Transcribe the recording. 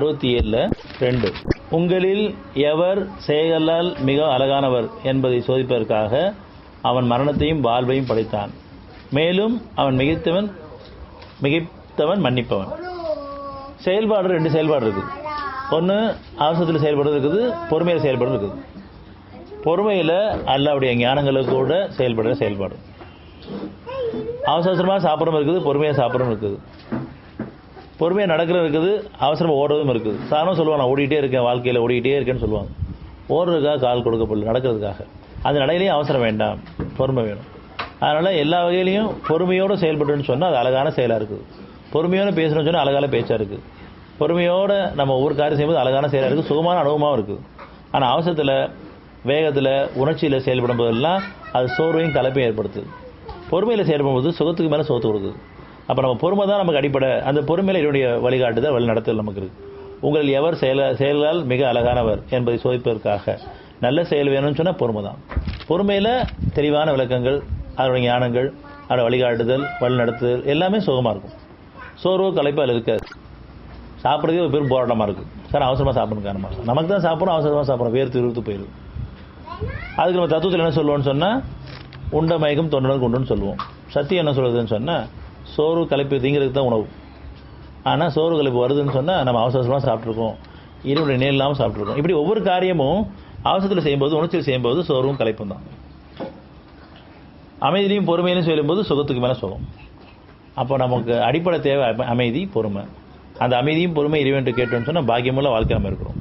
67 2 உங்களில் எவர் செயலால் மிக அழகானவர் என்பதை சோதிப்பதற்காக அவன் மரணத்தையும் வாழ்வையும் படைத்தான். மேலும் அவன் மிகைத்தவன் மன்னிப்பவன். செயல்பாடு 2 செயல்பாடு இருக்குது. ஒன்று அவசரத்தில் செயல்படுறது இருக்குது, பொறுமையில் செயல்படுறது இருக்குது. பொறுமையில் அல்லாவுடைய ஞானங்களுக்கு கூட செயல்படுற செயல்பாடு. அவசரமாக சாப்பிட்றதும் இருக்குது, பொறுமையாக சாப்பிட்றதும் இருக்குது. பொறுமையாக நடக்கிறது இருக்குது, அவசரமாக ஓடுறதும் இருக்குது. சாதாரணம் சொல்லுவாங்க, நான் ஓடிட்டே இருக்கேன், வாழ்க்கையில் ஓடிக்கிட்டே இருக்கேன்னு சொல்லுவாங்க. ஓடுறதுக்காக கால் கொடுக்கப்படல, நடக்கிறதுக்காக. அந்த நடையிலையும் அவசரம் வேண்டாம், பொறுமை வேணும். அதனால் எல்லா வகையிலையும் பொறுமையோடு செயல்பட்டுன்னு சொன்னால் அது அழகான செயலாக இருக்குது. பொறுமையோடு பேசணும்னு சொன்னால் அழகான பேச்சாக இருக்குது. பொறுமையோடு நம்ம ஒவ்வொரு காரியம் செய்யும்போது அழகான செயலாக இருக்குது, சுகமான அனுபவமாகவும் இருக்குது. ஆனால் அவசரத்தில், வேகத்தில், உணர்ச்சியில் செயல்படும் போதெல்லாம் அது சோர்வையும் கலப்பையும் ஏற்படுத்துது. பொறுமையில் செயல்படும்போது சுகத்துக்கு மேலே சோத்து கொடுக்குது. அப்போ நம்ம பொறுமை தான் நமக்கு அடிப்படை. அந்த பொறுமையில் என்னுடைய வழிகாட்டுதல், வழி நடத்தல் நமக்கு இருக்குது. உங்களில் எவர் செயலால் மிக அழகானவர் என்பதை சோதிப்பதற்காக நல்ல செயல் வேணும்னு சொன்னால் பொறுமை தான். பொறுமையில் தெளிவான விளக்கங்கள், அதனுடைய ஞானங்கள், அதோட வழிகாட்டுதல், வழி நடத்துதல் எல்லாமே சுகமாக இருக்கும். சோர்வோ களைப்பு அதில் இருக்காது. சாப்பிட்றதே ஒரு பெரும் போராட்டமாக இருக்குது. சார் அவசரமாக சாப்பிடணும் காரணமாக நமக்கு தான் சாப்பிட்றோம், அவசரமாக சாப்பிட்றோம், வேர்த்து விருத்து போயிடுது. அதுக்கு நம்ம தத்துவத்தில் என்ன சொல்லுவோம்னு சொன்னால் உண்ட மயக்கம் தொண்டனுக்கு உண்டுன்னு சொல்லுவோம். சத்தியம் என்ன சொல்லுதுன்னு சொன்னால் சோறு களைப்பு தீங்கிறதுக்கு தான் உணவு. ஆனால் சோறு களைப்பு வருதுன்னு சொன்னால் நம்ம அவசரமாக சாப்பிட்ருக்கோம், இருவுடைய நேர் இல்லாமல் சாப்பிட்ருக்கோம். இப்படி ஒவ்வொரு காரியமும் அவசரத்தில் செய்யும்போது, உணர்ச்சியில் செய்யும்போது சோர்வும் களைப்பும் தான். அமைதியிலையும் பொறுமையிலையும் செய்யும்போது சுகத்துக்கு மேலே சுகம். அப்போ நமக்கு அடிப்படை தேவை அமைதி, பொறுமை. அந்த அமைதியும் பொறுமை இறைவன் கேட்டோன்னு சொன்னால் பாக்கியமுள்ள வாழ்க்கை நம்ம இருக்கிறோம்.